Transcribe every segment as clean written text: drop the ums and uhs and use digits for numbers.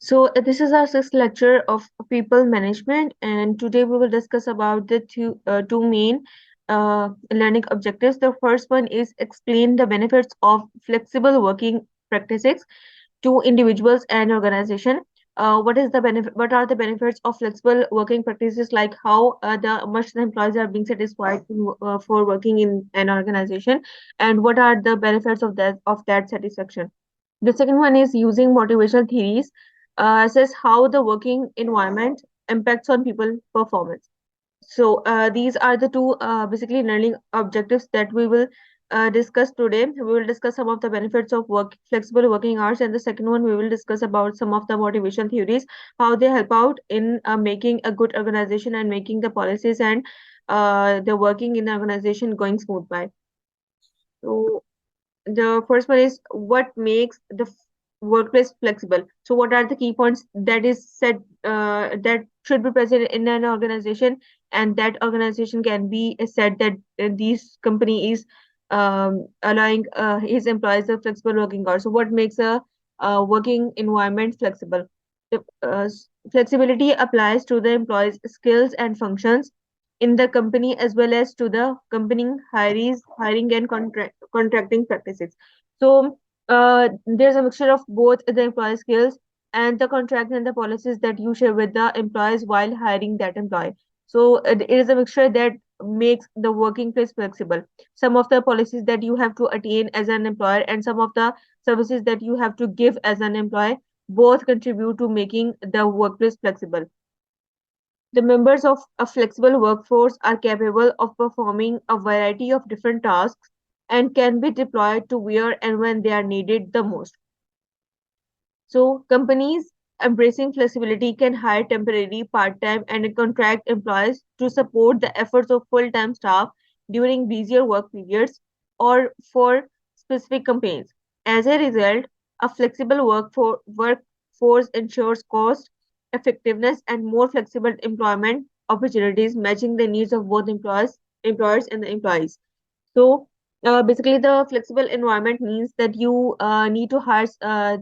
This is our sixth lecture of people management, and today we will discuss about the two main learning objectives. The first one is explain the benefits of flexible working practices to individuals and organization. What is the benefit? What are the benefits of flexible working practices? Like how the much the employees are being satisfied for working in an organization, and what are the benefits of that satisfaction? The second one is using motivational theories, assess how the working environment impacts on people performance. These are the two basically learning objectives that we will discuss today. We will discuss some of the benefits of flexible working hours, and the second one we will discuss about some of the motivation theories, how they help out in making a good organization and making the policies and the working in the organization going smooth by. So the first one is what makes the workplace flexible. So what are the key points that is said that should be present in an organization, and that organization can be said that this company is allowing his employees a flexible working hours. So what makes a working environment flexible? Flexibility applies to the employees skills and functions in the company as well as to the company hiring and contracting practices. There's a mixture of both the employee skills and the contract and the policies that you share with the employees while hiring that employee. It is a mixture that makes the working place flexible. Some of the policies that you have to attain as an employer and some of the services that you have to give as an employee both contribute to making the workplace flexible. The members of a flexible workforce are capable of performing a variety of different tasks and can be deployed to where and when they are needed the most. So, companies embracing flexibility can hire temporary, part-time, and contract employees to support the efforts of full-time staff during busier work periods or for specific campaigns. As a result, a flexible workforce ensures cost effectiveness and more flexible employment opportunities, matching the needs of both employers, and the employees. Basically, the flexible environment means that you need to hire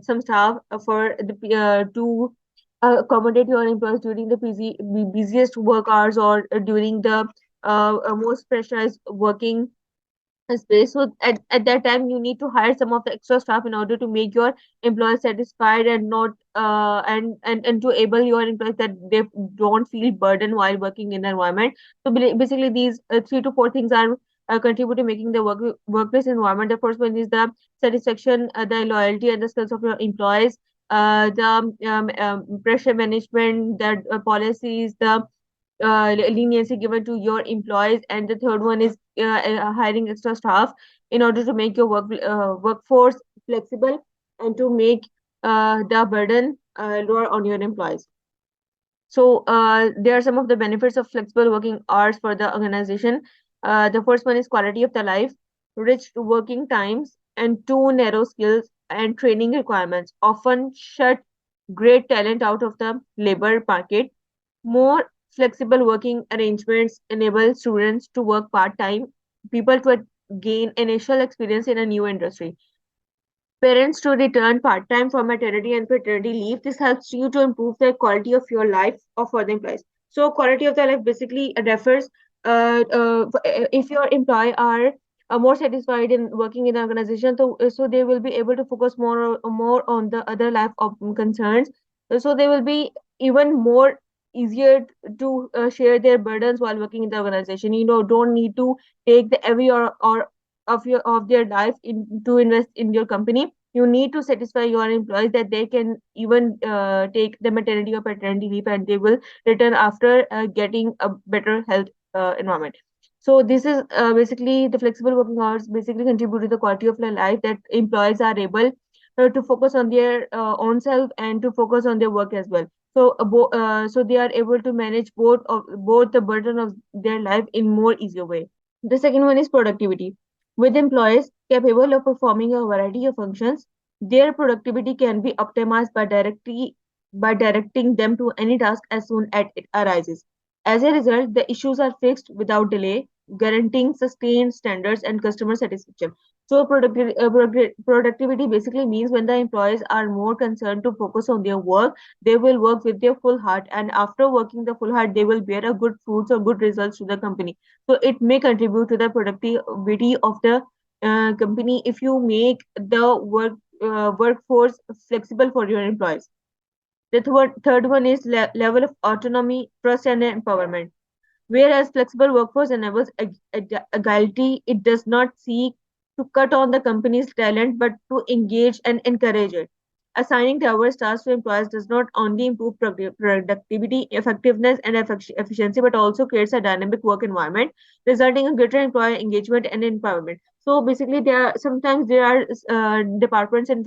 some staff for the to accommodate your employees during the busiest work hours or during the most pressurized working space. So at that time, you need to hire some of the extra staff in order to make your employees satisfied and not and to able your employees that they don't feel burdened while working in the environment. Basically, these 3 to 4 things are contribute to making the workplace environment. The first one is the satisfaction, the loyalty, and the skills of your employees. The pressure management, that policies, the leniency given to your employees, and the third one is hiring extra staff in order to make your workforce flexible and to make the burden lower on your employees. There are some of the benefits of flexible working hours for the organization. The first one is quality of the life. Rich working times and too narrow skills and training requirements often shut great talent out of the labor market. More flexible working arrangements enable students to work part-time, people to gain initial experience in a new industry, parents to return part-time from maternity and paternity leave. This helps you to improve the quality of your life of for the employees. So quality of the life basically refers if your employee are more satisfied in working in the organization, so they will be able to focus more on the other life of concerns. So they will be even more easier to share their burdens while working in the organization. Don't need to take the every or of their life to invest in your company. You need to satisfy your employees that they can even take the maternity or paternity leave, and they will return after getting a better health environment. So this is basically the flexible working hours basically contribute to the quality of their life, that employees are able to focus on their own self and to focus on their work as well. So they are able to manage both the burden of their life in more easier way. The second one is productivity. With employees capable of performing a variety of functions, their productivity can be optimized by directing them to any task as soon as it arises. As a result, the issues are fixed without delay, guaranteeing sustained standards and customer satisfaction. So productivity basically means when the employees are more concerned to focus on their work, they will work with their full heart, and after working the full heart, they will bear a good fruits or good results to the company. So it may contribute to the productivity of the company if you make the workforce flexible for your employees. The third one is level of autonomy, trust, and empowerment. Whereas flexible workforce enables agility, it does not seek to cut on the company's talent but to engage and encourage it. Assigning diverse tasks to employees does not only improve productivity, effectiveness, and efficiency, but also creates a dynamic work environment, resulting in greater employee engagement and empowerment. So basically, there are departments in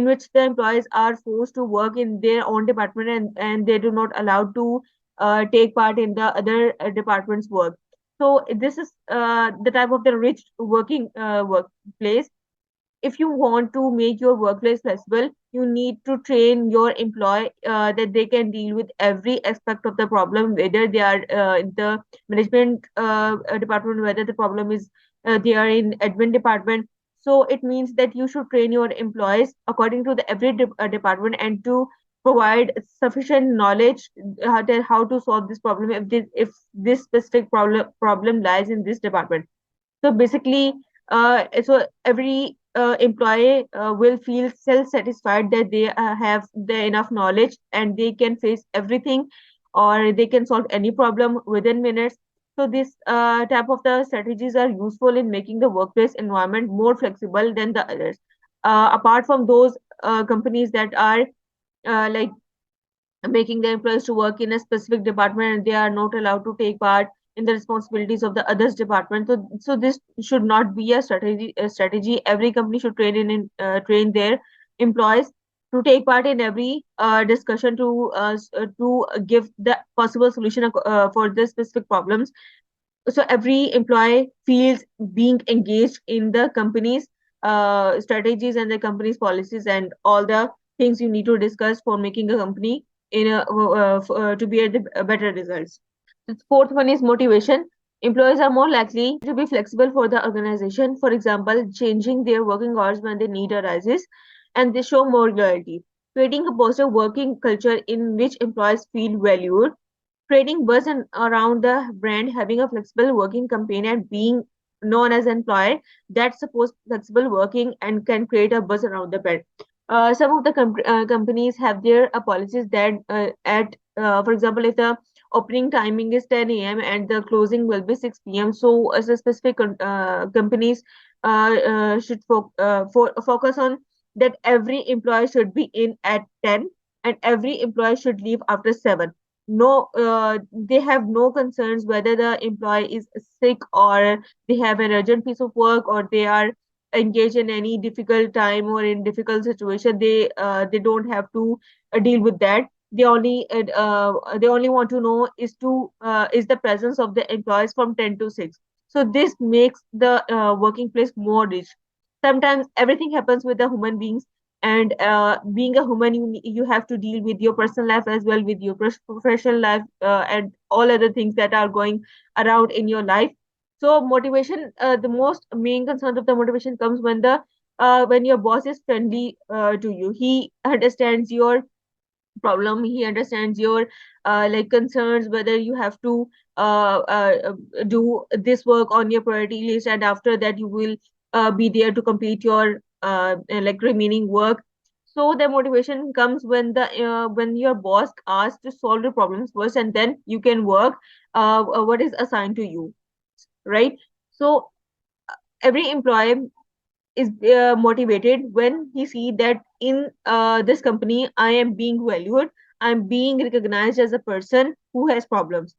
which the employees are forced to work in their own department, and they do not allowed to take part in the other department's work. So this is the type of the rich working workplace. If you want to make your workplace flexible, you need to train your employee that they can deal with every aspect of the problem, whether they are in the management department, whether the problem is they are in admin department. So it means that you should train your employees according to the every department, and to provide sufficient knowledge that how to solve this problem if this specific problem lies in this department. So basically, so every employee will feel self-satisfied that they have the enough knowledge and they can face everything, or they can solve any problem within minutes. So this type of the strategies are useful in making the workplace environment more flexible than the others. Apart from those companies that are like making the employees to work in a specific department and they are not allowed to take part in the responsibilities of the others department. So this should not be a strategy. Every company should train their employees to take part in every discussion to give the possible solution for the specific problems. So every employee feels being engaged in the company's strategies and the company's policies and all the things you need to discuss for making a company to bear the better results. The fourth one is motivation. Employees are more likely to be flexible for the organization, for example changing their working hours when the need arises, and they show more loyalty. Creating a positive working culture in which employees feel valued, creating buzz around the brand, having a flexible working campaign, and being known as an employer that supports flexible working and can create a buzz around the brand. Some of the companies have their policies that for example, if the opening timing is 10 a.m. and the closing will be 6 p.m. So, as a specific companies should focus on that every employee should be in at 10 and every employee should leave after 7. No, they have no concerns whether the employee is sick or they have an urgent piece of work or they are engaged in any difficult time or in difficult situation. They don't have to deal with that. They only want to know is the presence of the employees from 10 to 6. So this makes the working place more rich. Sometimes everything happens with the human beings, and being a human, you have to deal with your personal life as well, with your professional life, and all other things that are going around in your life. So motivation, the most main concern of the motivation comes when your boss is friendly to you. He understands your problem, he understands your like concerns, whether you have to do this work on your priority list, and after that you will be there to complete your like remaining work. So the motivation comes when your boss asks to solve the problems first, and then you can work what is assigned to you, right? So every employee is motivated when he see that in this company I am being valued, I'm being recognized as a person who has problems.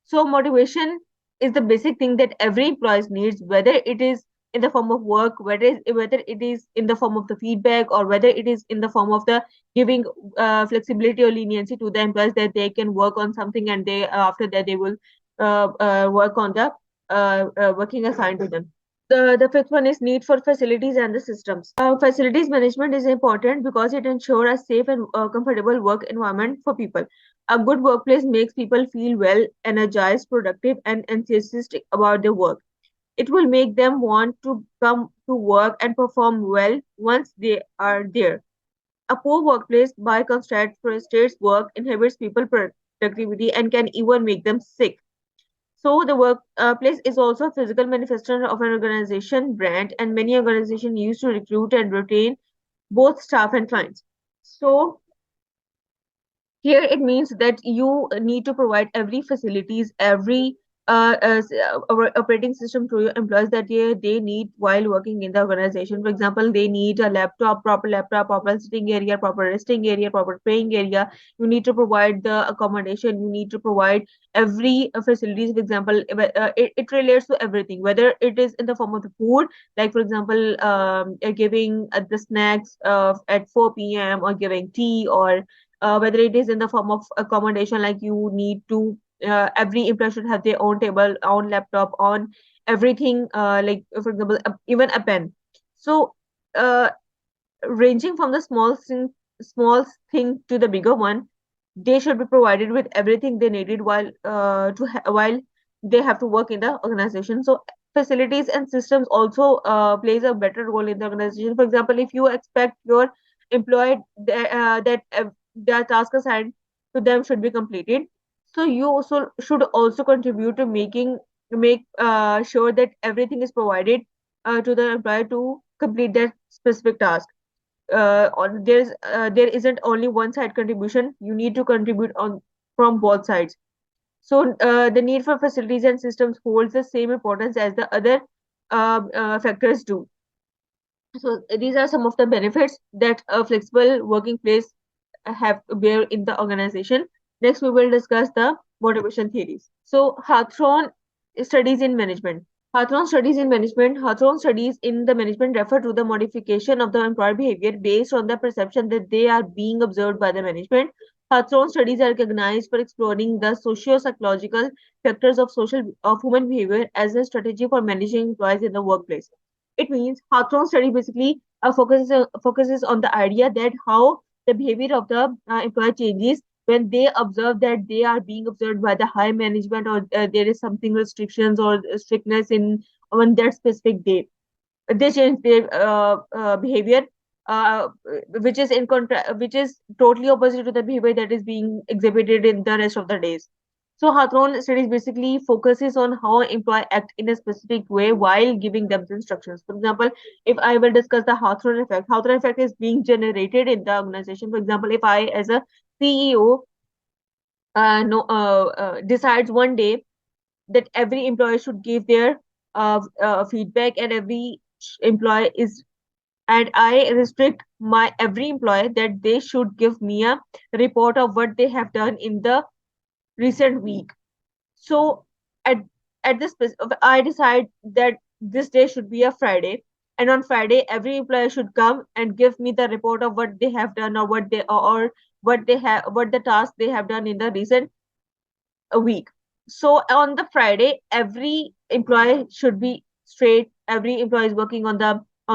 So motivation is the basic thing that every employee needs, whether it is in the form of work, whether it is in the form of the feedback, or whether it is in the form of the giving flexibility or leniency to the employees that they can work on something, and they after that they will work on the working assigned to them. The fifth one is need for facilities and the systems. Facilities management is important because it ensures a safe and comfortable work environment for people. A good workplace makes people feel well, energized, productive, and enthusiastic about their work. It will make them want to come to work and perform well once they are there. A poor workplace, by contrast, frustrates work, inhibits people productivity, and can even make them sick. So the workplace is also a physical manifestation of an organization brand, and many organizations use to recruit and retain both staff and clients. So here it means that you need to provide every facilities, every operating system to your employees that they need while working in the organization. For example, they need a laptop, proper sitting area, proper resting area, proper playing area. You need to provide the accommodation. You need to provide every facilities. For example, it relates to everything, whether it is in the form of the food, like for example, giving the snacks at 4 p.m. or giving tea, or whether it is in the form of accommodation, like you need to every employee should have their own table, own laptop, on everything, like for example, even a pen. So uh, ranging from the small thing to the bigger one, they should be provided with everything they needed while they have to work in the organization. So facilities and systems also plays a better role in the organization. For example, if you expect your employee that their task assigned to them should be completed, so you also should also contribute to make sure that everything is provided to the employee to complete that specific task. There isn't only one side contribution. You need to contribute on from both sides. So the need for facilities and systems holds the same importance as the other factors do. So these are some of the benefits that a flexible working place have to bear in the organization. Next, we will discuss the motivation theories. So Hawthorne studies in management. Hawthorne studies in the management refer to the modification of the employee behavior based on the perception that they are being observed by the management. Hawthorne studies are recognized for exploring the socio-psychological factors of human behavior as a strategy for managing employees in the workplace. It means Hawthorne study basically focuses on the idea that how the behavior of the employee changes when they observe that they are being observed by the high management, or there is something restrictions or strictness in on that specific day. They change their behavior, uh, which is totally opposite to the behavior that is being exhibited in the rest of the days. So Hawthorne studies basically focuses on how employee act in a specific way while giving them the instructions. For example, if I will discuss the Hawthorne effect is being generated in the organization. For example, if I as a CEO no decides one day that every employee should give their feedback, and every employee is and I restrict my every employee that they should give me a report of what they have done in the recent week. So at at this I decide that this day should be a Friday, and on Friday every employee should come and give me the report of what they have done, or what the task they have done in the recent a week. So on the Friday, every employee should be straight. Every employee is working on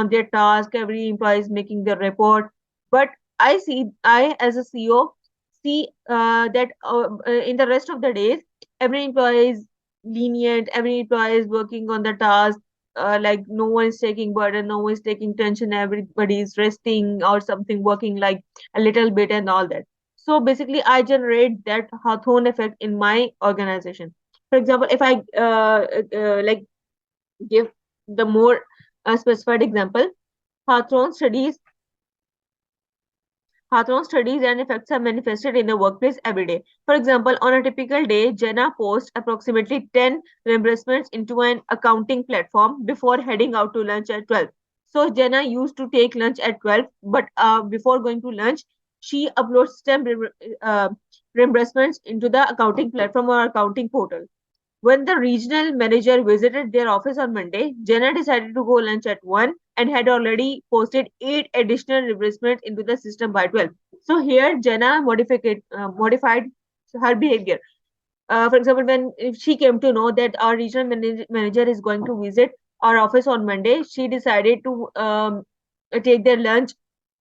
their task. Every employee is making their report. But I as a CEO see that in the rest of the days, every employee is lenient. Every employee is working on the task. Like no one is taking burden, no one is taking tension. Everybody is resting or something, working like a little bit and all that. So basically, I generate that Hawthorne effect in my organization. For example, if I like give the more specified example, Hawthorne studies Hawthorne studies and effects are manifested in the workplace every day. For example, on a typical day, Jenna posts approximately 10 reimbursements into an accounting platform before heading out to lunch at 12. So Jenna used to take lunch at 12, but before going to lunch, she uploads 10 reimbursements into the accounting platform or accounting portal. When the regional manager visited their office on Monday, Jenna decided to go lunch at 1 and had already posted 8 additional replacements into the system by 12. So here Jenna modified her behavior. For example, when if she came to know that our regional manager is going to visit our office on Monday, she decided to take their lunch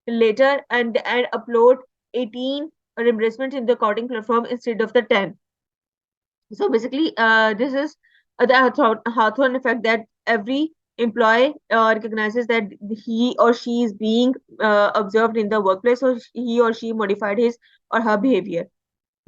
later and upload 18 replacements in the accounting platform instead of the 10. So basically, this is the Hawthorne effect, that every employee recognizes that he or she is being observed in the workplace, so he or she modified his or her behavior.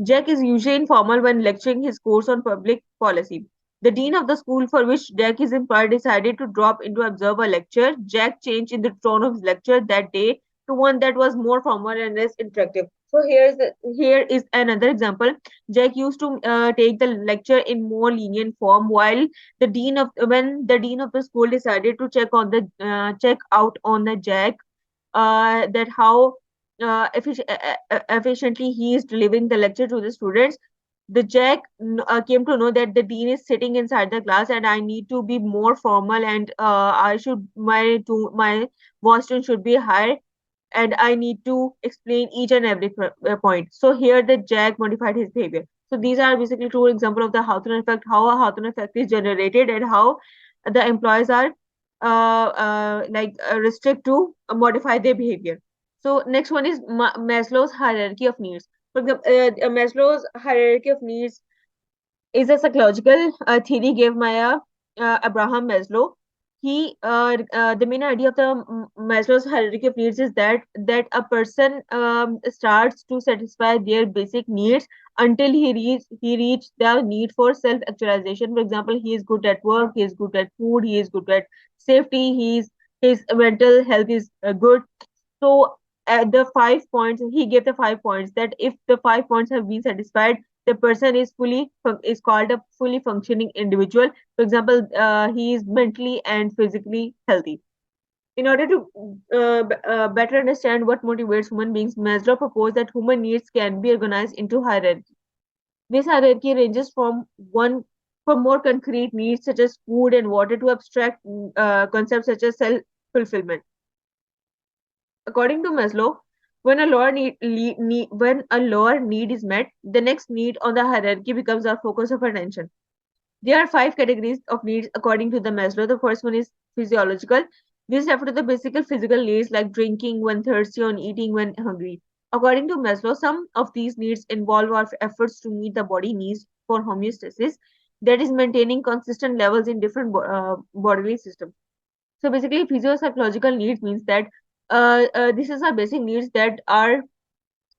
Jack is usually informal when lecturing his course on public policy. The dean of the school for which Jack is employed decided to drop in to observe a lecture. Jack changed in the tone of his lecture that day to one that was more formal and less interactive. So here is another example. Jack used to take the lecture in more lenient form, while the dean of the school decided to check out on the Jack that how efficiently he is delivering the lecture to the students. The Jack came to know that the dean is sitting inside the class, and I need to be more formal, and I should my voice tone should be higher, and I need to explain each and every point. So here the Jack modified his behavior. So these are basically two examples of the Hawthorne effect, how a Hawthorne effect is generated, and how the employees are restrict to modify their behavior. So next one is Maslow's hierarchy of needs. For example, Maslow's hierarchy of needs is a psychological theory gave by Abraham Maslow. The main idea of the Maslow's hierarchy of needs is that a person starts to satisfy their basic needs until he reach the need for self actualization. For example, he is good at work, he is good at food, he is good at safety, his mental health is good. So at the 5 points, he gave the 5 points that if the 5 points have been satisfied, the person is called a fully functioning individual. For example, he is mentally and physically healthy. In order to better understand what motivates human beings, Maslow proposed that human needs can be organized into hierarchy. This hierarchy ranges from more concrete needs such as food and water to abstract concepts such as self fulfillment. According to Maslow, when a lower need is met, the next need on the hierarchy becomes our focus of attention. There are five categories of needs according to the Maslow. The first one is physiological. These refer to the basic physical needs like drinking when thirsty or eating when hungry. According to Maslow, some of these needs involve our efforts to meet the body needs for homeostasis, that is, maintaining consistent levels in different bodily systems. So basically, physiological needs means that this is our basic needs that our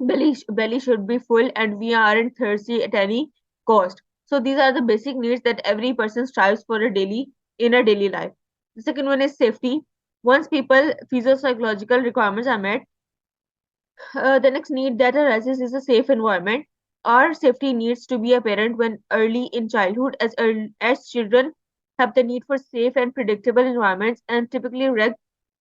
belly should be full and we aren't thirsty at any cost. So these are the basic needs that every person strives for in a daily life. The second one is safety. Once people physiological requirements are met, the next need that arises is a safe environment. Our safety needs to be apparent when early in childhood, as children have the need for safe and predictable environments and typically react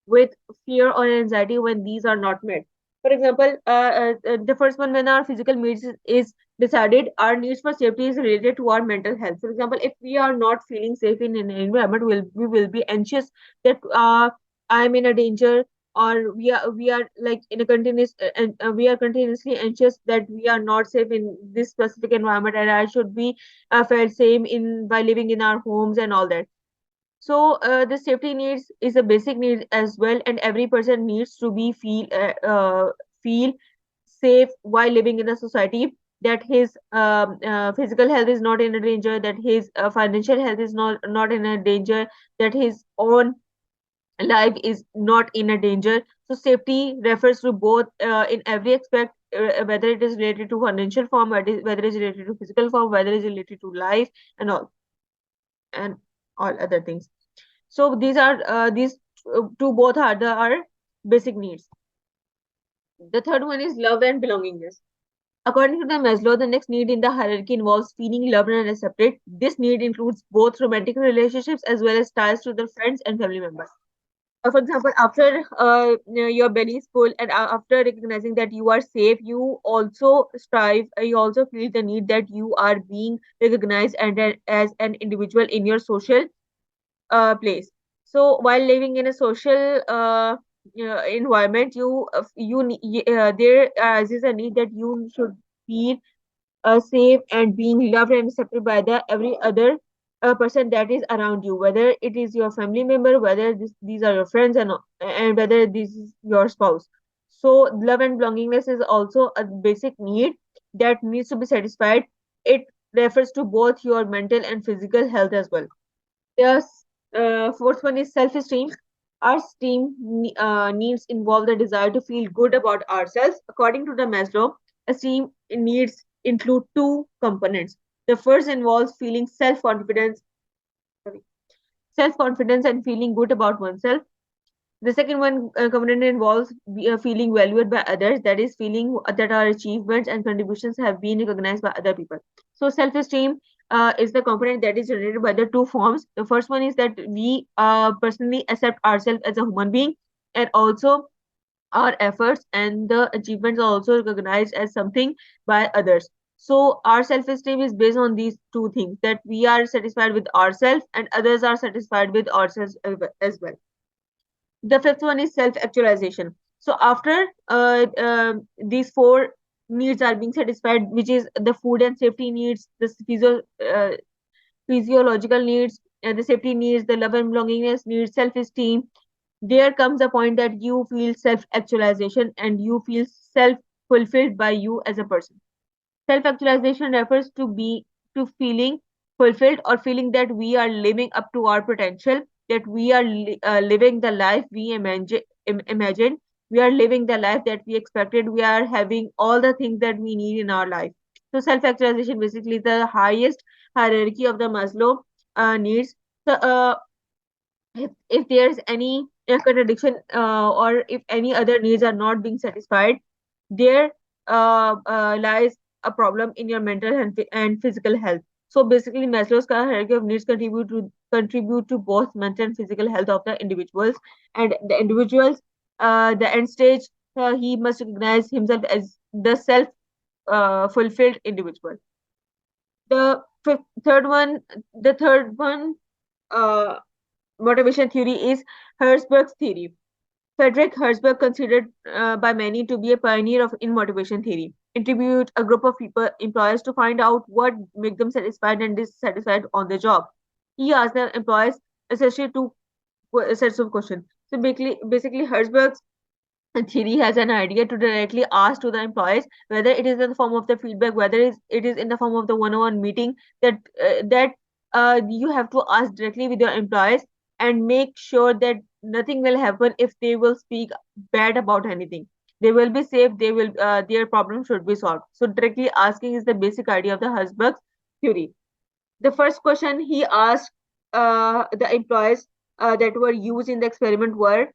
with fear or anxiety when these are not met. For example, the first one, when our physical needs is decided, our needs for safety is related to our mental health. For example, if we are not feeling safe in an environment, we will be anxious that I'm in a danger, or we are like in a continuous and we are continuously anxious that we are not safe in this specific environment, and I should be felt same in by living in our homes and all that. So the safety needs is a basic need as well, and every person needs to be feel safe while living in a society, that his physical health is not in a danger, that his financial health is not in a danger, that his own life is not in a danger. So safety refers to both in every aspect, whether it is related to financial form, whether it is related to physical form, whether it is related to life and all other things. So these two both are our basic needs. The third one is love and belongingness. According to the Maslow, the next need in the hierarchy involves feeling loved and accepted. This need includes both romantic relationships as well as ties to the friends and family members. For example, after your belly is full and after recognizing that you are safe, you also feel the need that you are being recognized and as an individual in your social place. So while living in a social environment, there is a need that you should feel safe and being loved and accepted by the every other person that is around you, whether it is your family member, whether these are your friends, and whether this is your spouse. So love and belongingness is also a basic need that needs to be satisfied. It refers to both your mental and physical health as well. Yes. Fourth one is self-esteem. Our needs involve the desire to feel good about ourselves. According to the Maslow, esteem needs include two components. The first involves feeling self-confidence and feeling good about oneself. The second one component involves feeling valued by others, that is, feeling that our achievements and contributions have been recognized by other people. So, self esteem is the component that is generated by the two forms. The first one is that we personally accept ourselves as a human being, and also our efforts and the achievements are also recognized as something by others. So, our self esteem is based on these two things, that we are satisfied with ourselves and others are satisfied with ourselves as well. The fifth one is self actualization. So after these four needs are being satisfied, which is the food and safety needs, the physiological needs, the safety needs, the love and belongingness needs, self esteem, there comes a point that you feel self actualization and you feel self fulfilled by you as a person. Self-actualization refers to feeling fulfilled or feeling that we are living up to our potential, that we are living the life we imagined, we are living the life that we expected, we are having all the things that we need in our life. So self-actualization basically is the highest hierarchy of the Maslow needs. So if there's any contradiction or if any other needs are not being satisfied, there lies a problem in your mental and physical health. So basically, Maslow's hierarchy of needs contribute to both mental and physical health of the individuals. And the individuals, the end stage, he must recognize himself as the self fulfilled individual. The third one, uh, motivation theory is Herzberg's theory. Frederick Herzberg, considered by many to be a pioneer in motivation theory, interviewed a group of employers to find out what make them satisfied and dissatisfied on the job. He asked the employers essentially two sets of questions. So basically, Herzberg's theory has an idea to directly ask to the employees whether it is in the form of the feedback, whether it is in the form of the one-on-one meeting, that you have to ask directly with your employees and make sure that nothing will happen if they will speak bad about anything. They will be safe. Their problem should be solved. So directly asking is the basic idea of the Herzberg's theory. The first question he asked the employees that were used in the experiment were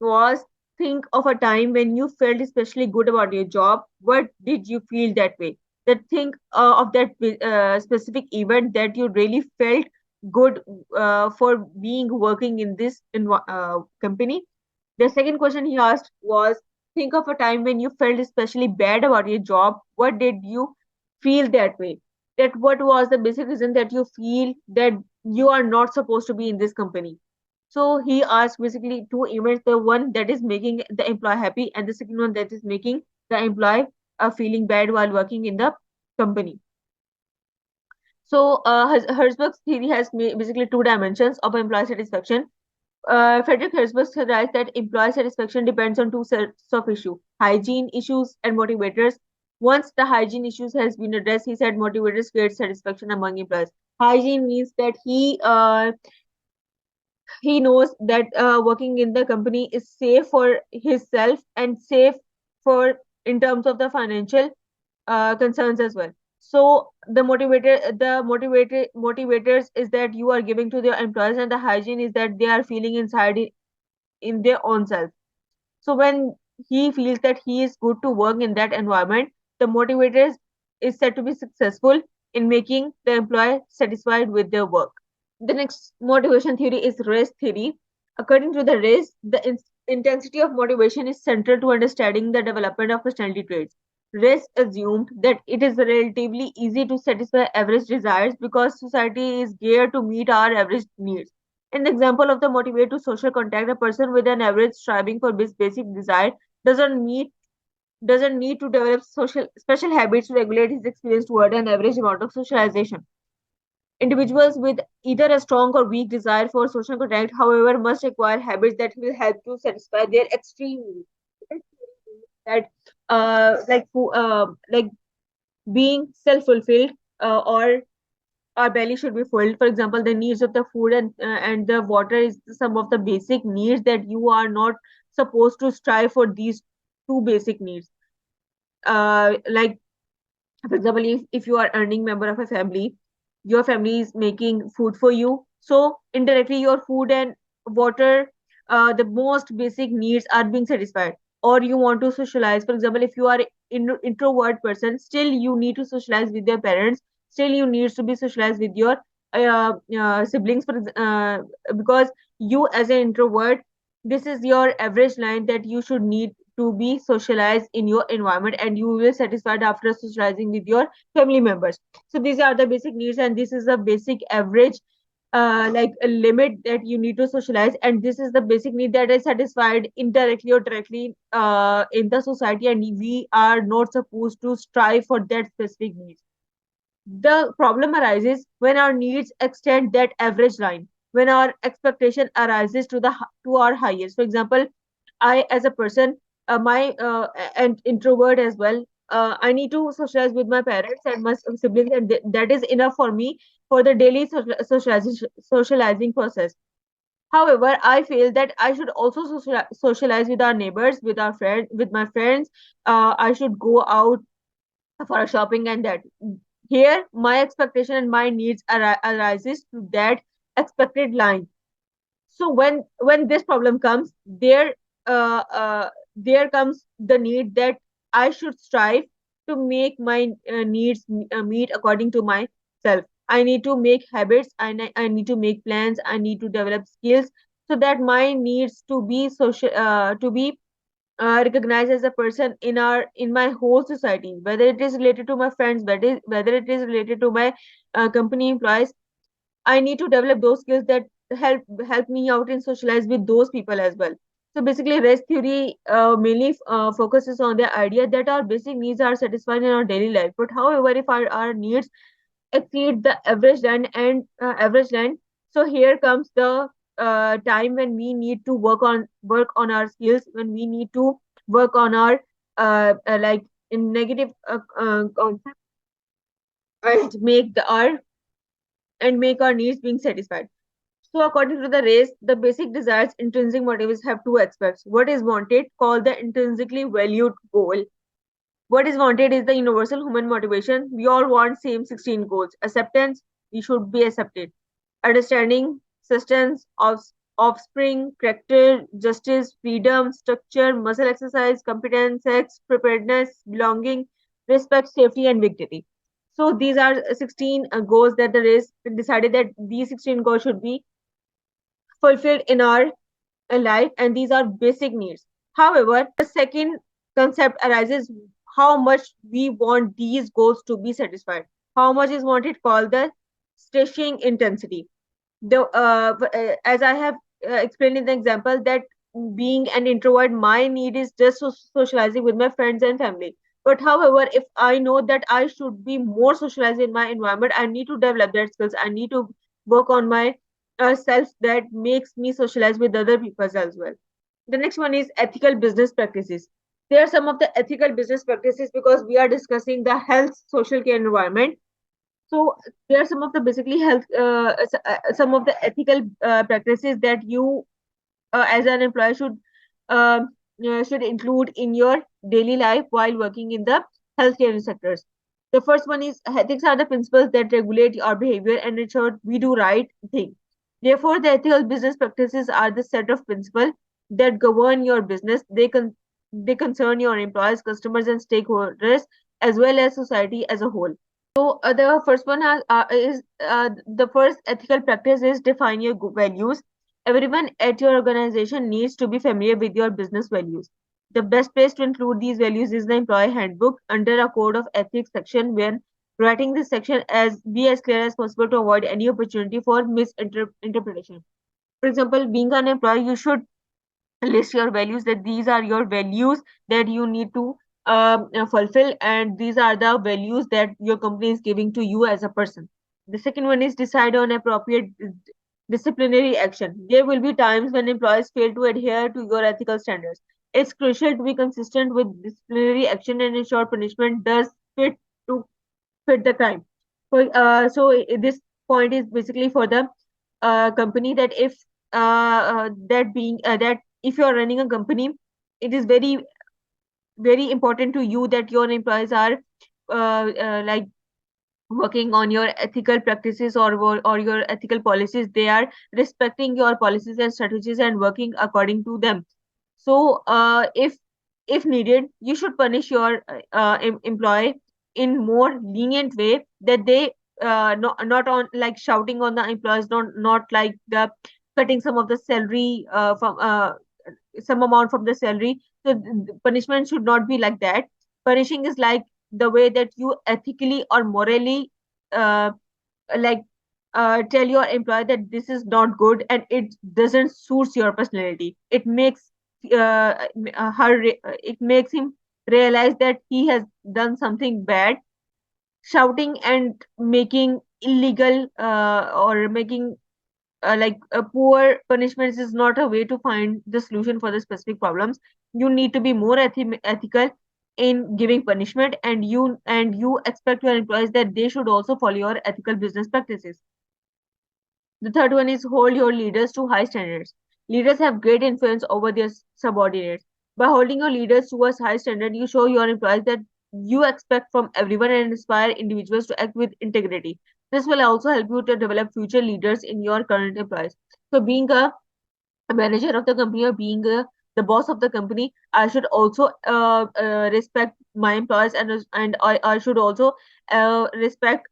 was, think of a time when you felt especially good about your job. What did you feel that way? That think of that specific event that you really felt good for being working in this company. The second question he asked was, think of a time when you felt especially bad about your job. What did you feel that way? That what was the basic reason that you feel that you are not supposed to be in this company? So he asked basically two events, the one that is making the employee happy and the second one that is making the employee feeling bad while working in the company. So Herzberg's theory has basically two dimensions of employee satisfaction. Frederick Herzberg theorized that employee satisfaction depends on two sets of issues: hygiene issues and motivators. Once the hygiene issues has been addressed, he said motivators create satisfaction among employees. Hygiene means that he knows that working in the company is safe for himself and safe for in terms of the financial concerns as well. So motivators is that you are giving to their employees, and the hygiene is that they are feeling inside in their own self. So when he feels that he is good to work in that environment, the motivators is said to be successful in making the employee satisfied with their work. The next motivation theory is race theory. According to the race, the intensity of motivation is central to understanding the development of personality traits. Race assumed that it is relatively easy to satisfy average desires because society is geared to meet our average needs. In the example of the motivate to social contact, a person with an average striving for this basic desire doesn't need to develop social special habits to regulate his experience toward an average amount of socialization. Individuals with either a strong or weak desire for social contact, however, must acquire habits that will help to satisfy their extreme needs. That like being self-fulfilled or our belly should be filled. For example, the needs of the food and the water is some of the basic needs that you are not supposed to strive for these two basic needs. Like for example, if you are earning member of a family, your family is making food for you, so indirectly your food and water, the most basic needs are being satisfied. Or you want to socialize, for example, if you are introvert person, still you need to socialize with your parents, still you need to be socialized with your siblings, because you as an introvert, this is your average line that you should need to be socialized in your environment, and you will satisfied after socializing with your family members. So these are the basic needs, and this is the basic average like a limit that you need to socialize, and this is the basic need that is satisfied indirectly or directly in the society, and we are not supposed to strive for that specific needs. The problem arises when our needs extend that average line, when our expectation arises to our highest. For example, I as a person, my and introvert as well, I need to socialize with my parents and my siblings, and that is enough for me for the daily socializing process. However, I feel that I should also socialize with our neighbors, with our friends, with my friends. I should go out for a shopping, and that here my expectation and my needs arises to that expected line. So when this problem comes, there comes the need that I should strive to make my needs meet according to myself. I need to make habits, I need to make plans, I need to develop skills, so that my needs to be social, to be recognized as a person in my whole society, whether it is related to my friends, whether it is related to my company employees. I need to develop those skills that help me out and socialize with those people as well. So basically, rest theory mainly focuses on the idea that our basic needs are satisfied in our daily life. But however, if our needs exceed the average land, so here comes the time when we need to work on our skills, when we need to work on our like in negative concept, and make our needs being satisfied. So, according to the race, the basic desires, intrinsic motives have two aspects. What is wanted, called the intrinsically valued goal. What is wanted is the universal human motivation. We all want same 16 goals. Acceptance, we should be accepted. Understanding, sustenance, offspring, character, justice, freedom, structure, muscle exercise, competence, sex, preparedness, belonging, respect, safety, and victory. So these are 16 goals that the race decided that these 16 goals should be fulfilled in our life, and these are basic needs. However, the second concept arises, how much we want these goals to be satisfied. How much is wanted, called the stretching intensity. As I have explained in the example, that being an introvert, my need is just socializing with my friends and family. But however, if I know that I should be more socialized in my environment, I need to develop that skills. I need to work on my self that makes me socialize with other people as well. The next one is ethical business practices. There are some of the ethical business practices because we are discussing the health, social care, environment. So there are some of the basically some of the ethical practices that you as an employer should include in your daily life while working in the healthcare sectors. The first one is ethics are the principles that regulate our behavior and ensure we do right thing. Therefore, the ethical business practices are the set of principles that govern your business. They concern your employees, customers, and stakeholders, as well as society as a whole. So the first one is the first ethical practice is define your values. Everyone at your organization needs to be familiar with your business values. The best place to include these values is the employee handbook under a code of ethics section, where writing this section as be as clear as possible to avoid any opportunity for misinterpretation. For example, being an employee, you should list your values, that these are your values that you need to fulfill, and these are the values that your company is giving to you as a person. The second one is decide on appropriate disciplinary action. There will be times when employees fail to adhere to your ethical standards. It's crucial to be consistent with disciplinary action and ensure punishment does fit to fit the crime. This point is basically for the company, that if that being that if you are running a company, it is very very important to you that your employees are like working on your ethical practices, or your ethical policies. They are respecting your policies and strategies and working according to them. So if needed, you should punish your employee in more lenient way, that they not on like shouting on the employees, not like the cutting some of the salary from some amount from the salary. So punishment should not be like that. Punishing is like the way that you ethically or morally uh, like tell your employee that this is not good and it doesn't suits your personality. It makes it makes him realize that he has done something bad. Shouting and making illegal or making poor punishments is not a way to find the solution for the specific problems. You need to be more ethical in giving punishment, and you expect your employees that they should also follow your ethical business practices. The third one is hold your leaders to high standards. Leaders have great influence over their subordinates. By holding your leaders to a high standard, you show your employees that you expect from everyone and inspire individuals to act with integrity. This will also help you to develop future leaders in your current employees. So, being a manager of the company, or being the boss of the company, I should also respect my employees, and I should also respect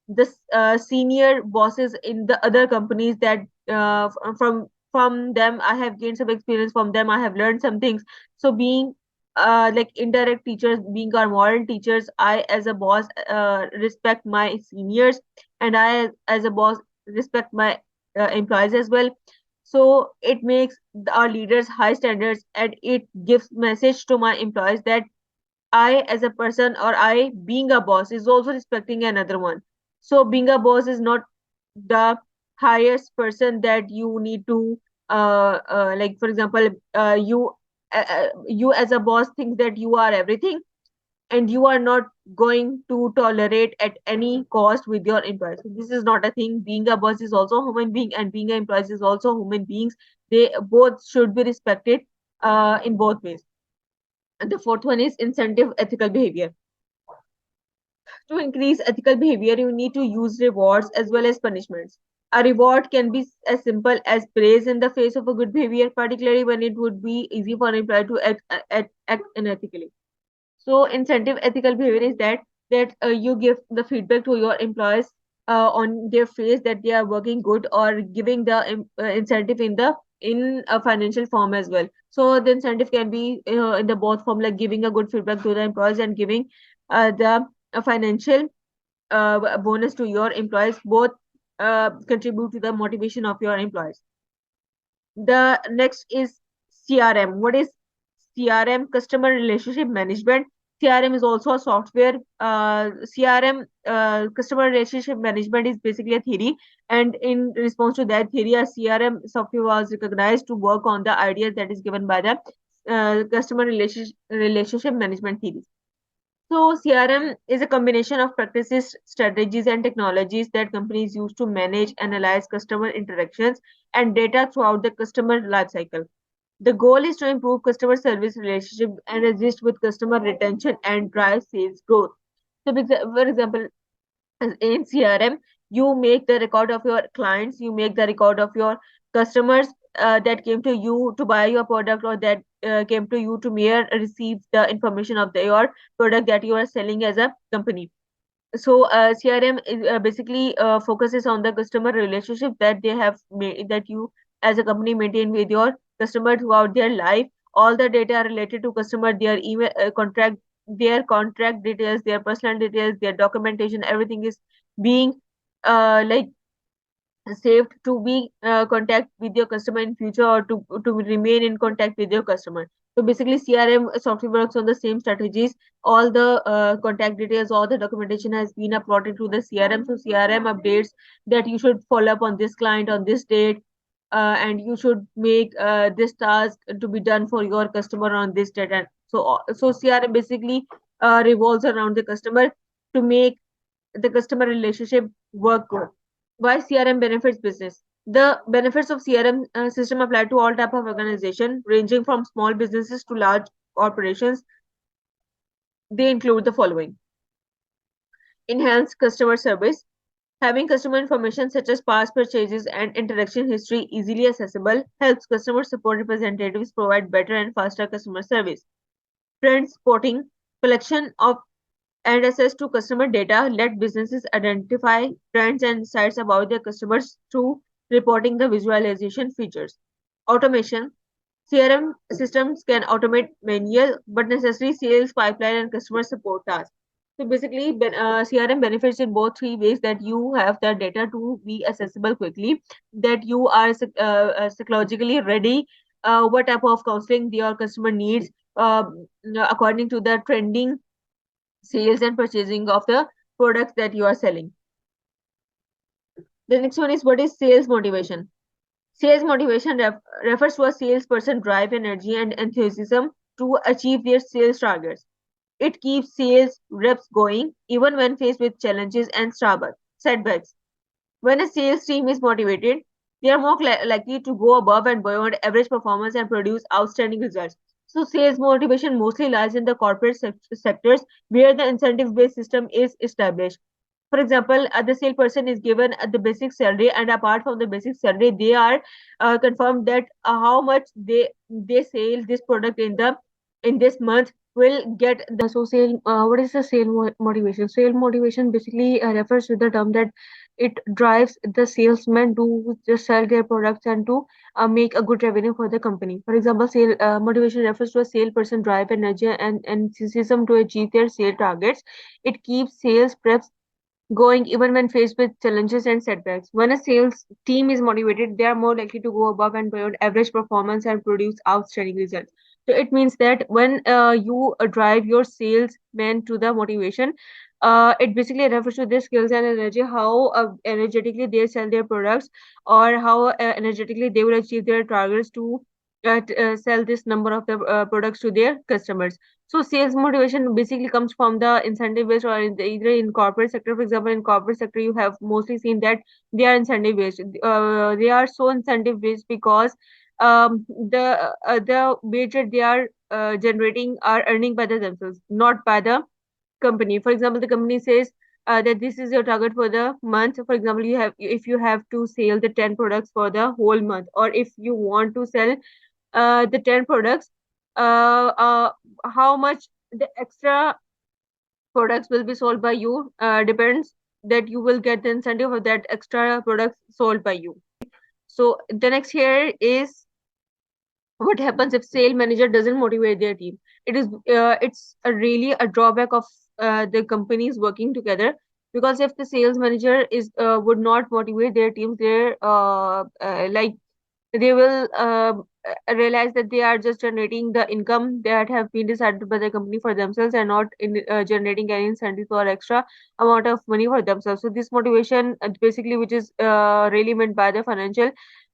the senior bosses in the other companies, that from them I have gained some experience, from them I have learned some things. So being like indirect teachers, being our moral teachers, I as a boss respect my seniors, and I as a boss respect my employees as well. So it makes our leaders high standards, and it gives message to my employees that I, as a person, or I being a boss, is also respecting another one. So being a boss is not the highest person that you need to, like for example, you as a boss think that you are everything, and you are not going to tolerate at any cost with your employees. So this is not a thing. Being a boss is also a human being, and being an employee is also human beings. They both should be respected in both ways. And the fourth one is incentive ethical behavior. To increase ethical behavior, you need to use rewards as well as punishments. A reward can be as simple as praise in the face of a good behavior, particularly when it would be easy for an employee to act unethically. So incentive ethical behavior is that you give the feedback to your employees on their face that they are working good, or giving the incentive in a financial form as well. So the incentive can be in the both form, like giving a good feedback to the employees and giving the financial bonus to your employees. Both contribute to the motivation of your employees. The next is CRM. What is CRM? Customer Relationship Management. CRM is also a software. CRM, Customer Relationship Management, is basically a theory. And in response to that theory, a CRM software was recognized to work on the ideas that is given by the Customer Relationship Management theory. So CRM is a combination of practices, strategies, and technologies that companies use to manage, analyze customer interactions and data throughout the customer lifecycle. The goal is to improve customer service relationship and assist with customer retention and drive sales growth. So, for example, in CRM, you make the record of your clients, you make the record of your customers that came to you to buy your product, or that came to you to mere receive the information of your product that you are selling as a company. So CRM is, basically focuses on the customer relationship that they have made, that you as a company maintain with your customer throughout their life. All the data related to customer, their email contract, their contract details, their personal details, their documentation, everything is being like saved to be contact with your customer in future, or to remain in contact with your customer. So basically CRM software works on the same strategies. All the contact details, all the documentation has been uploaded to the CRM. So CRM updates that you should follow up on this client on this date, and you should make this task to be done for your customer on this date. And so CRM basically revolves around the customer to make the customer relationship work good. Why CRM benefits business? The benefits of CRM system apply to all type of organization, ranging from small businesses to large corporations. They include the following: enhanced customer service. Having customer information such as past purchases and interaction history easily accessible helps customer support representatives provide better and faster customer service. Trend spotting. Collection of and access to customer data let businesses identify trends and insights about their customers through reporting the visualization features. Automation. CRM systems can automate manual but necessary sales pipeline and customer support tasks. So basically, CRM benefits in both three ways: that you have the data to be accessible quickly, that you are psychologically ready, what type of counseling your customer needs according to the trending sales and purchasing of the products that you are selling. The next one is, what is sales motivation? Sales motivation refers to a salesperson drive, energy, and enthusiasm to achieve their sales targets. It keeps sales reps going even when faced with challenges and setbacks. When a sales team is motivated, they are more likely to go above and beyond average performance and produce outstanding results. So, sales motivation mostly lies in the corporate sectors where the incentive based system is established. For example, the salesperson is given the basic salary, and apart from the basic salary, they are confirmed that how much they sell this product in this month will get the. So sale, what is the motivation? Sale motivation basically refers to the term that it drives the salesman to just sell their products and to make a good revenue for the company. For example, sale motivation refers to a salesperson drive, energy, and enthusiasm to achieve their sale targets. It keeps sales preps going even when faced with challenges and setbacks. When a sales team is motivated, they are more likely to go above and beyond average performance and produce outstanding results. So it means that when you drive your salesman to the motivation, it basically refers to their skills and energy, how energetically they sell their products, or how energetically they will achieve their targets to sell this number of the products to their customers. So sales motivation basically comes from the incentive based, or either in corporate sector. For example, in corporate sector, you have mostly seen that they are incentive based. They are so incentive based because the wage that they are generating are earning by themselves, not by the company. For example, the company says that this is your target for the month. For example, you have if you have to sell the 10 products for the whole month, or if you want to sell the 10 products, how much the extra products will be sold by you depends that you will get the incentive of that extra products sold by you. So the next here is, what happens if sale manager doesn't motivate their team? It's a really a drawback of the companies working together, because if the sales manager is would not motivate their teams, they're like they will realize that they are just generating the income that have been decided by the company for themselves, and not generating any incentives or extra amount of money for themselves. So this motivation, basically, which is really meant by the financial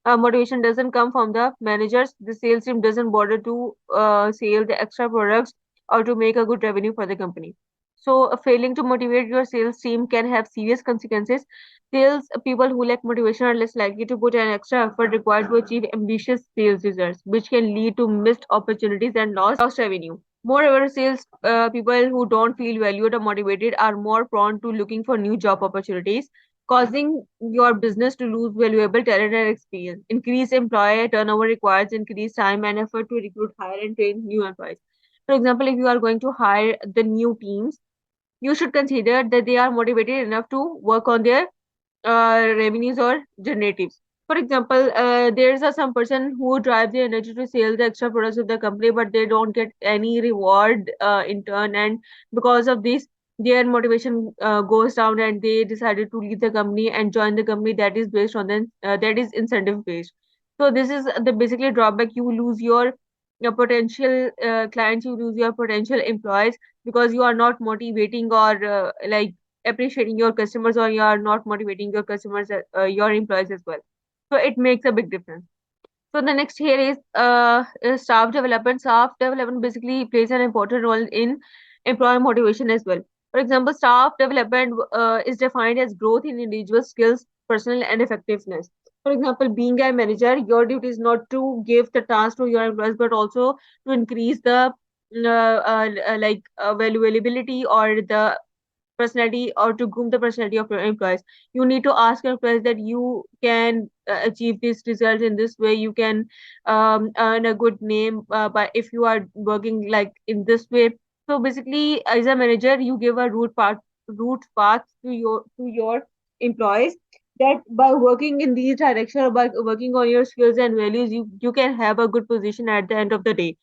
motivation, doesn't come from the managers. The sales team doesn't bother to sell the extra products or to make a good revenue for the company. So failing to motivate your sales team can have serious consequences. Sales people who lack motivation are less likely to put an extra effort required to achieve ambitious sales results, which can lead to missed opportunities and lost revenue. Moreover, sales people who don't feel valued or motivated are more prone to looking for new job opportunities, causing your business to lose valuable talent and experience. Increased employee turnover requires increased time and effort to recruit, hire, and train new employees. For example, if you are going to hire the new teams, you should consider that they are motivated enough to work on their revenues or generatives. For example, there's some person who drives the energy to sell the extra products of the company, but they don't get any reward in turn, and because of this, their motivation goes down, and they decided to leave the company and join the company that is based on that is incentive based. So this is the basically drawback. You lose your potential clients, you lose your potential employees, because you are not motivating or like appreciating your customers, or you are not motivating your customers, your employees as well. So it makes a big difference. So the next here is staff development. Staff development basically plays an important role in employee motivation as well. For example, staff development is defined as growth in individual skills, personal and effectiveness. For example, being a manager, your duty is not to give the task to your employees, but also to increase the valuability or the personality, or to groom the personality of your employees. You need to ask your employees that you can achieve this result in this way. You can earn a good name by if you are working like in this way. So basically, as a manager, you give a route path to your employees, that by working in these direction, or by working on your skills and values, you can have a good position at the end of the day.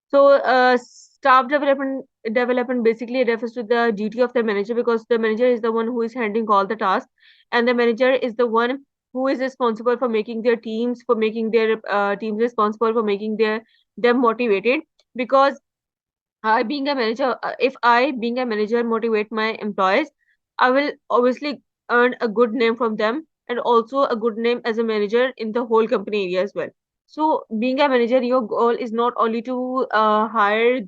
So, staff development basically refers to the duty of the manager, because the manager is the one who is handling all the tasks, and the manager is the one who is responsible for making their teams, for making their teams responsible, for making them motivated. Because if I, being a manager, motivate my employees, I will obviously earn a good name from them, and also a good name as a manager in the whole company area as well. So, being a manager, your goal is not only to hire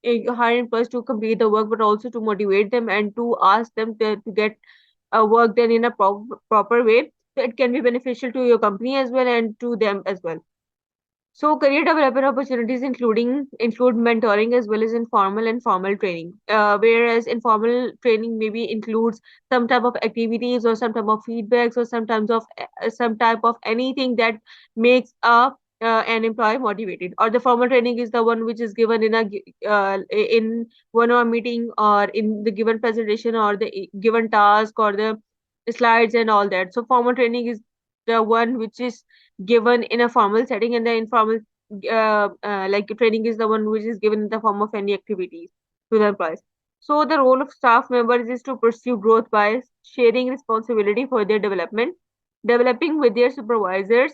employees to complete the work, but also to motivate them and to ask them to get work done in a proper way. So it can be beneficial to your company as well and to them as well. So career development opportunities include mentoring as well as informal and formal training. Whereas informal training maybe includes some type of activities or some type of feedbacks or some type of anything that makes an employee motivated. Or the formal training is the one which is given in one-on-one meeting, or in the given presentation, or the given task, or the slides and all that. So formal training is the one which is given in a formal setting, and the informal training is the one which is given in the form of any activities to the employees. So the role of staff members is to pursue growth by sharing responsibility for their development, developing with their supervisors,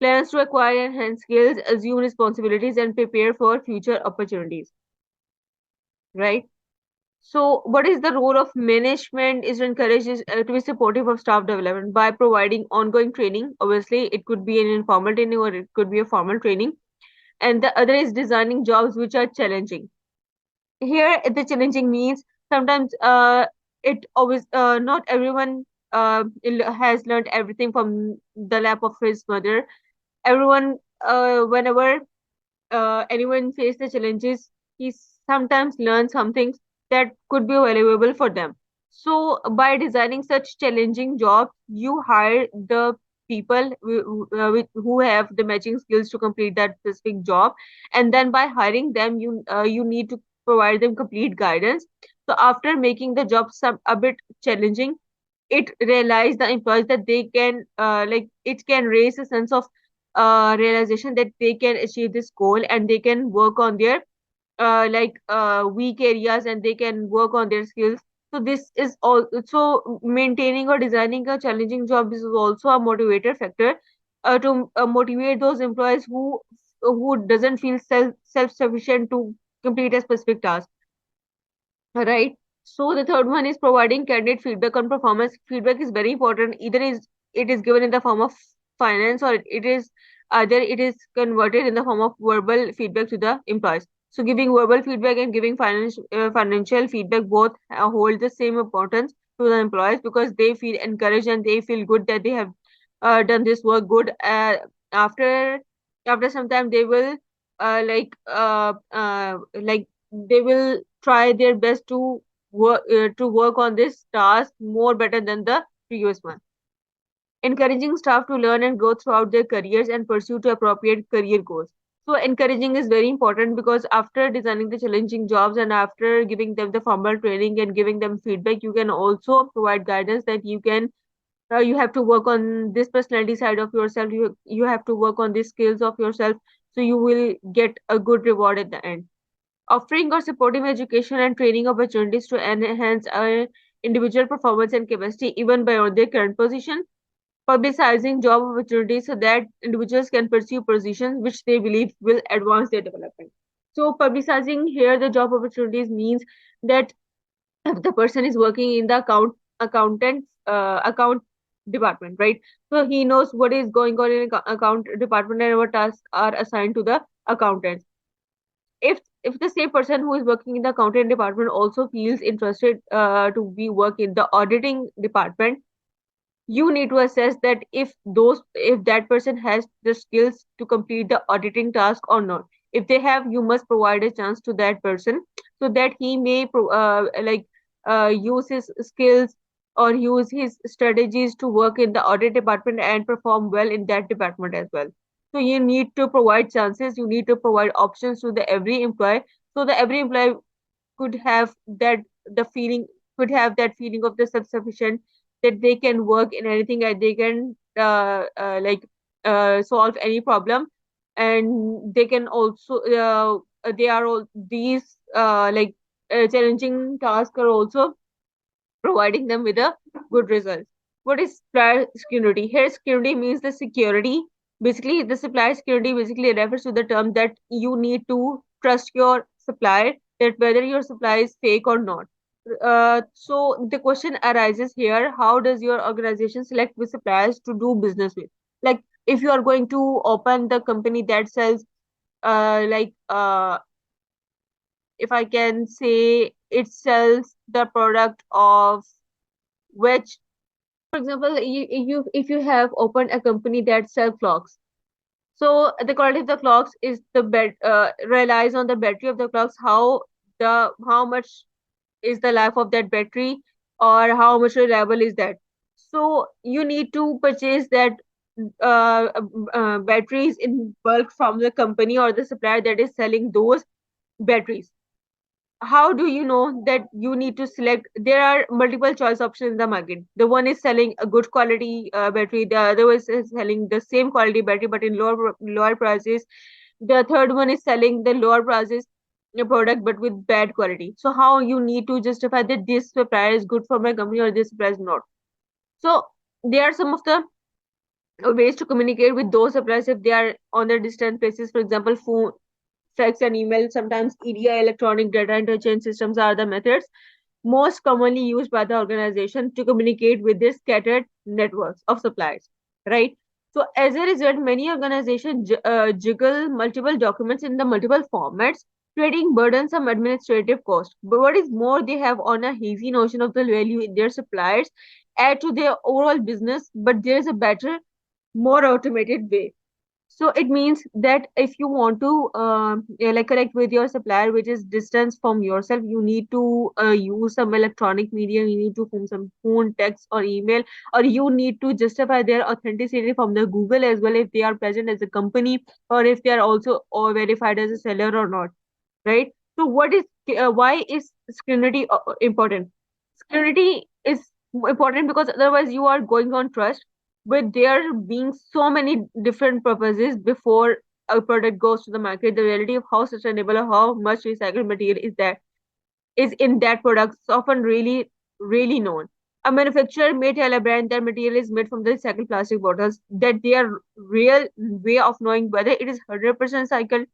plans to acquire and enhance skills, assume responsibilities, and prepare for future opportunities. Right. So, what is the role of management? Is to encourage to be supportive of staff development by providing ongoing training. Obviously, it could be an informal training or it could be a formal training. And the other is designing jobs which are challenging. Here, the challenging means sometimes it always not everyone has learned everything from the lap of his mother. Everyone, whenever anyone face the challenges, he sometimes learns some things that could be valuable for them. So, by designing such challenging jobs, you hire the people who have the matching skills to complete that specific job, and then by hiring them, you need to provide them complete guidance. So, after making the job a bit challenging, it realize the employees that they can it can raise a sense of realization that they can achieve this goal, and they can work on their weak areas, and they can work on their skills. So this is also maintaining or designing a challenging job. This is also a motivator factor to motivate those employees who doesn't feel self sufficient to complete a specific task. Right. So the third one is providing candidate feedback on performance. Feedback is very important. It is given in the form of finance, or it is converted in the form of verbal feedback to the employees. So giving verbal feedback and giving financial feedback both hold the same importance to the employees, because they feel encouraged and they feel good that they have done this work good. After after some time, they will they will try their best to work on this task more better than the previous one. Encouraging staff to learn and grow throughout their careers and pursue to appropriate career goals. So encouraging is very important, because after designing the challenging jobs and after giving them the formal training and giving them feedback, you can also provide guidance that you have to work on this personality side of yourself. You have to work on these skills of yourself, so you will get a good reward at the end. Offering or supporting education and training opportunities to enhance our individual performance and capacity even beyond their current position. Publicizing job opportunities so that individuals can pursue positions which they believe will advance their development. So publicizing here the job opportunities means that if the person is working in the account department, right? So he knows what is going on in account department and what tasks are assigned to the accountants. If if the same person who is working in the accounting department also feels interested to be work in the auditing department, you need to assess that if that person has the skills to complete the auditing task or not. If they have, you must provide a chance to that person so that he may use his skills or use his strategies to work in the audit department and perform well in that department as well. So you need to provide chances, you need to provide options to the every employee, so that every employee could have the feeling could have that feeling of the self-sufficient, that they can work in anything and they can solve any problem, and they can also they are all these challenging tasks are also providing them with a good result. What is supplier security? Here, security means the security. Basically, the supplier security basically refers to the term that you need to trust your supplier, that whether your supply is fake or not. So the question arises here: how does your organization select which suppliers to do business with? Like, if you are going to open the company that sells, if I can say, it sells the product of which, for example, you if you have opened a company that sells clocks, so the quality of the clocks is the relies on the battery of the clocks, how much is the life of that battery, or how much reliable is that. So you need to purchase that batteries in bulk from the company or the supplier that is selling those batteries. How do you know that you need to select? There are multiple choice options in the market. The one is selling a good quality battery, the other is selling the same quality battery but in lower prices, the third one is selling the lower prices product but with bad quality. So how you need to justify that this supplier is good for my company or this supplier is not? So there are some of the ways to communicate with those suppliers if they are on the distant places. For example, phone, fax and email, sometimes EDI, electronic data interchange systems are the methods most commonly used by the organization to communicate with their scattered networks of suppliers, right? So as a result, many organizations juggle multiple documents in the multiple formats, creating burdensome administrative cost. But what is more, they have on a hazy notion of the value in their suppliers add to their overall business, but there is a better, more automated way. So it means that if you want to connect with your supplier, which is distance from yourself, you need to use some electronic medium. You need to form some phone, text, or email, or you need to justify their authenticity from the Google as well if they are present as a company or if they are also or verified as a seller or not, right? So what is why is security important? Security is important because otherwise you are going on trust, with there being so many different purposes before a product goes to the market. The reality of how sustainable or how much recycled material is in that product is often really known. A manufacturer may tell a brand that material is made from the recycled plastic bottles, that their real way of knowing whether it is 100% recycled,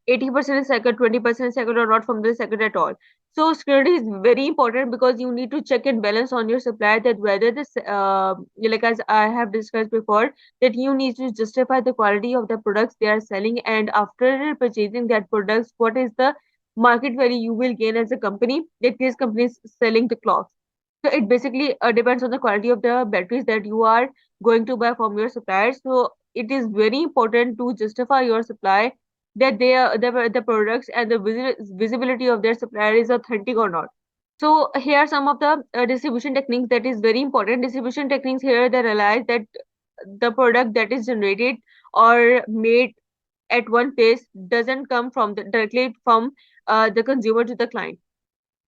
80% recycled, 20% recycled, or not from the recycled at all. So security is very important because you need to check and balance on your supply that whether this, like as I have discussed before, that you need to justify the quality of the products they are selling, and after purchasing that products, what is the market value you will gain as a company that this company is selling the clothes. So it basically depends on the quality of the batteries that you are going to buy from your suppliers. So it is very important to justify your supply that the products and the visibility of their supplier is authentic or not. So here are some of the distribution techniques that is very important. Distribution techniques here, they realize that the product that is generated or made at one place doesn't come from directly from the consumer to the client,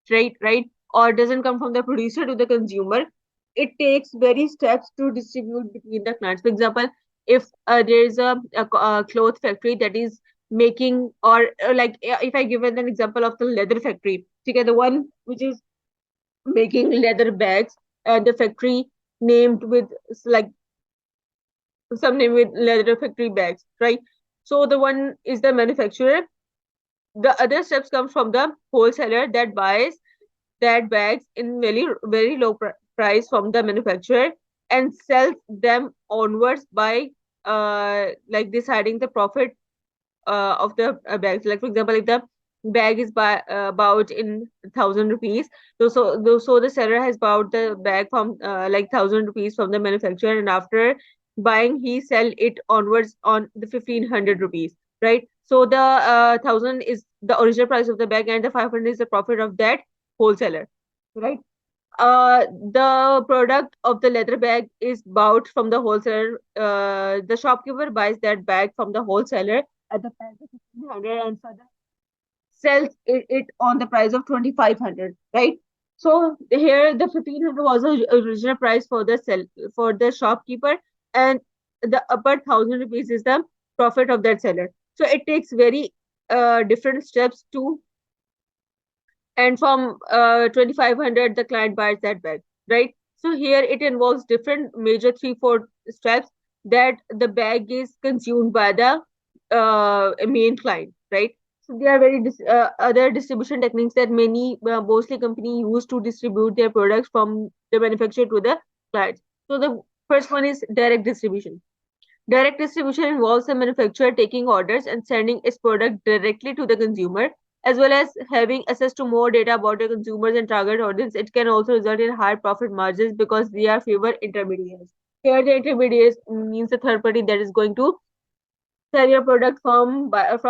right, or doesn't come from the producer to the consumer. It takes various steps to distribute between the clients. For example, if there is a cloth factory that is making, or if I give an example of the leather factory, okay, the one which is making leather bags, and the factory named with like some name with leather factory bags, right? So the one is the manufacturer. The other steps comes from the wholesaler that buys that bags in very low price from the manufacturer and sells them onwards by deciding the profit of the bags. Like for example, if the bag is bought in 1,000 rupees, so the seller has bought the bag from like 1,000 rupees from the manufacturer, and after buying he sell it onwards on the 1,500 rupees, right? So the 1,000 is the original price of the bag, and the 500 is the profit of that wholesaler, right? The product of the leather bag is bought from the wholesaler. The shopkeeper buys that bag from the wholesaler at the price of 1,500 and further sells it on the price of 2,500, right? So here the 1,500 was the original price for the for the shopkeeper, and the upper 1,000 rupees is the profit of that seller. So it takes very different steps to, and from 2,500 the client buys that bag, right? So here it involves different major 3 4 steps that the bag is consumed by the main client, right? So there are very other distribution techniques that many mostly company use to distribute their products from the manufacturer to the clients. So the first one is direct distribution. Direct distribution involves the manufacturer taking orders and sending its product directly to the consumer, as well as having access to more data about the consumers and target audience. It can also result in high profit margins because they are favor intermediaries. Here, the intermediaries means the third party that is going to sell your product from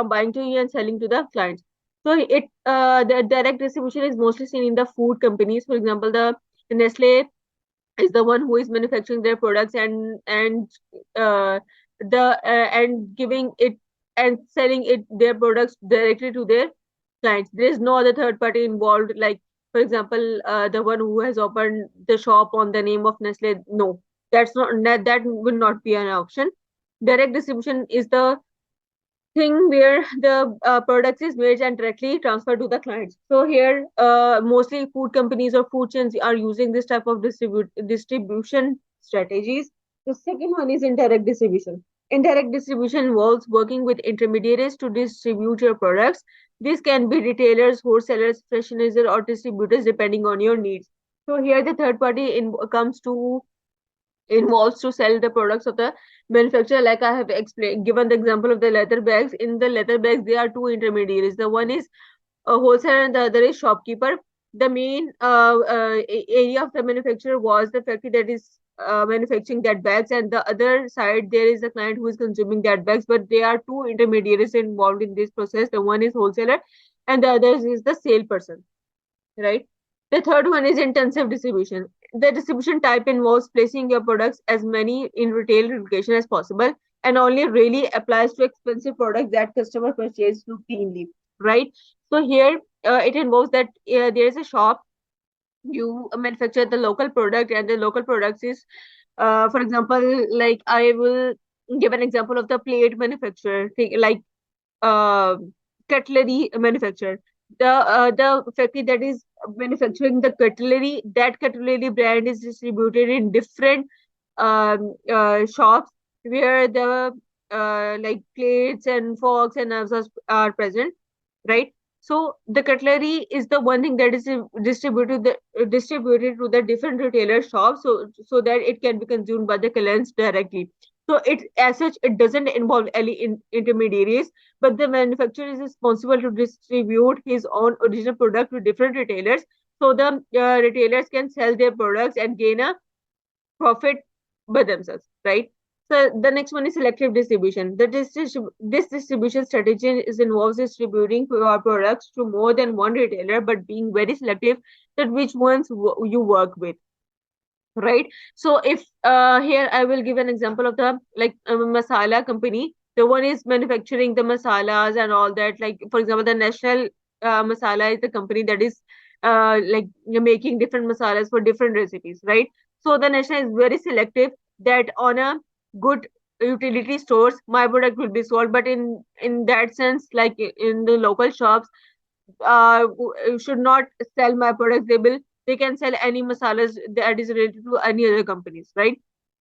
buying to you and selling to the clients. So the direct distribution is mostly seen in the food companies. For example, the Nestle is the one who is manufacturing their products uh, and giving it and selling it their products directly to their clients. There is no other third party involved, like for example the one who has opened the shop on the name of Nestle. No, that will not be an option. Direct distribution is the thing where the product is made and directly transferred to the clients. So here, mostly food companies or food chains are using this type of distribution strategies. The second one is indirect distribution. Indirect distribution involves working with intermediaries to distribute your products. This can be retailers, wholesalers, franchisors, or distributors depending on your needs. So here, the third party comes to involves to sell the products of the manufacturer. Like I have explained, given the example of the leather bags. In the leather bags there are two intermediaries. The one is a wholesaler and the other is shopkeeper. The main area of the manufacturer was the factory that is manufacturing that bags, and the other side there is a client who is consuming that bags, but there are two intermediaries involved in this process. The one is wholesaler and the other is the sale person, right? The third one is intensive distribution. The distribution type involves placing your products as many in retail location as possible, and only really applies to expensive products that customer purchase routinely, right? So here it involves that there is a shop, you manufacture the local product, and the local products is, for example, like I will give an example of the plate manufacturer, like uh, cutlery manufacturer. The factory that is manufacturing the cutlery, that cutlery brand is distributed in different shops where the like plates and forks and knives are present, right? So the cutlery is the one thing that is distributed to the different retailer shops, so that it can be consumed by the clients directly. So it as such it doesn't involve any intermediaries, but the manufacturer is responsible to distribute his own original product to different retailers, so the retailers can sell their products and gain a profit by themselves, right? So the next one is selective distribution. This distribution strategy involves distributing your products to more than one retailer, but being very selective that which ones you work with, right? So if here I will give an example of the like masala company. The one is manufacturing the masalas and all that. Like for example, the National Masala is the company that is like making different masalas for different recipes, right? So the National is very selective that on a good utility stores my product will be sold, but in that sense, like in the local shops, should not sell my products. They can sell any masalas that is related to any other companies, right?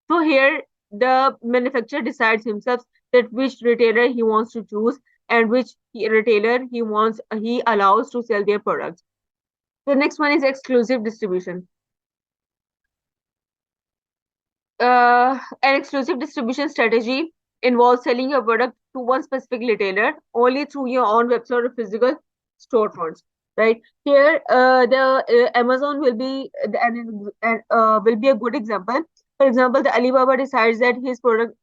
So here the manufacturer decides himself that which retailer he wants to choose and which retailer he allows to sell their products. The next one is exclusive distribution. An exclusive distribution strategy involves selling your product to one specific retailer only through your own website or physical storefronts, right? Here, the Amazon will be will be a good example. For example, the Alibaba decides that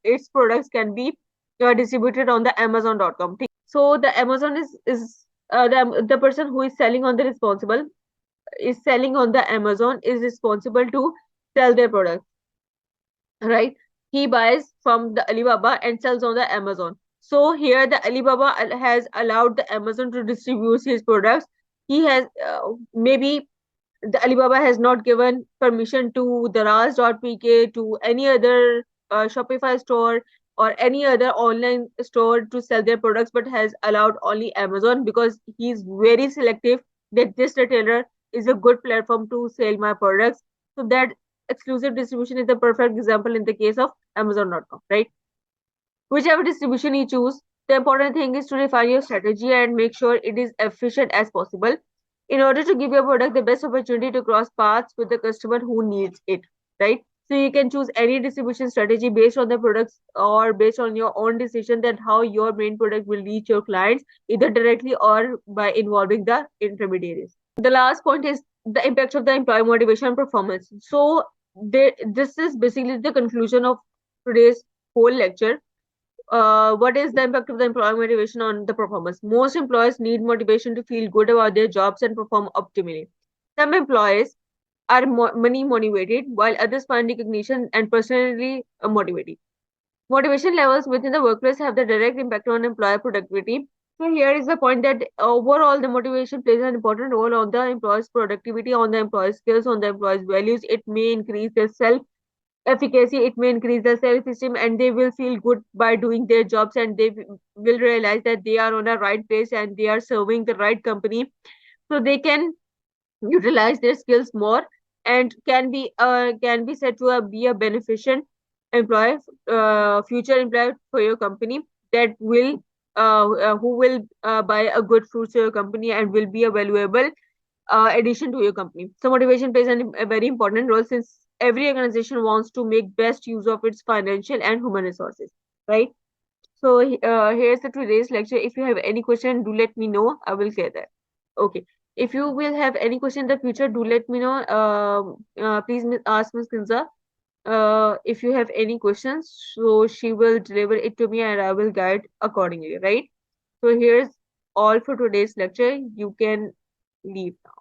its products can be distributed on the Amazon.com. So the Amazon is the person who is selling on the responsible is selling on the Amazon is responsible to sell their product, right? He buys from the Alibaba and sells on the Amazon. So here the Alibaba has allowed the Amazon to distribute his products. He has maybe the Alibaba has not given permission to the Ras.pk, to any other Shopify store or any other online store to sell their products, but has allowed only Amazon because he's very selective that this retailer is a good platform to sell my products. So that exclusive distribution is the perfect example in the case of Amazon.com, right? Whichever distribution you choose, the important thing is to refine your strategy and make sure it is efficient as possible in order to give your product the best opportunity to cross paths with the customer who needs it, right? So you can choose any distribution strategy based on the products or based on your own decision that how your main product will reach your clients, either directly or by involving the intermediaries. The last point is the impact of the employee motivation and performance. So this is basically the conclusion of today's whole lecture. What is the impact of the employee motivation on the performance? Most employees need motivation to feel good about their jobs and perform optimally. Some employees are money motivated, while others find recognition and personally motivated. Motivation levels within the workplace have the direct impact on employer productivity. So here is the point that overall the motivation plays an important role on the employee's productivity, on the employee's skills, on the employee's values. It may increase their self efficacy, it may increase their self-esteem, and they will feel good by doing their jobs, and they will realize that they are on the right place and they are serving the right company, so they can utilize their skills more and can be said to be a beneficent employee, future employee for your company that will who will buy a good fruit to your company and will be a valuable addition to your company. So motivation plays a very important role since every organization wants to make best use of its financial and human resources, right? So here's the today's lecture. If you have any question, do let me know. I will clear that. Okay. If you will have any question in the future, do let me know. Please ask Ms. Kinza. If you have any questions, so she will deliver it to me and I will guide accordingly, right? So here's all for today's lecture. You can leave now.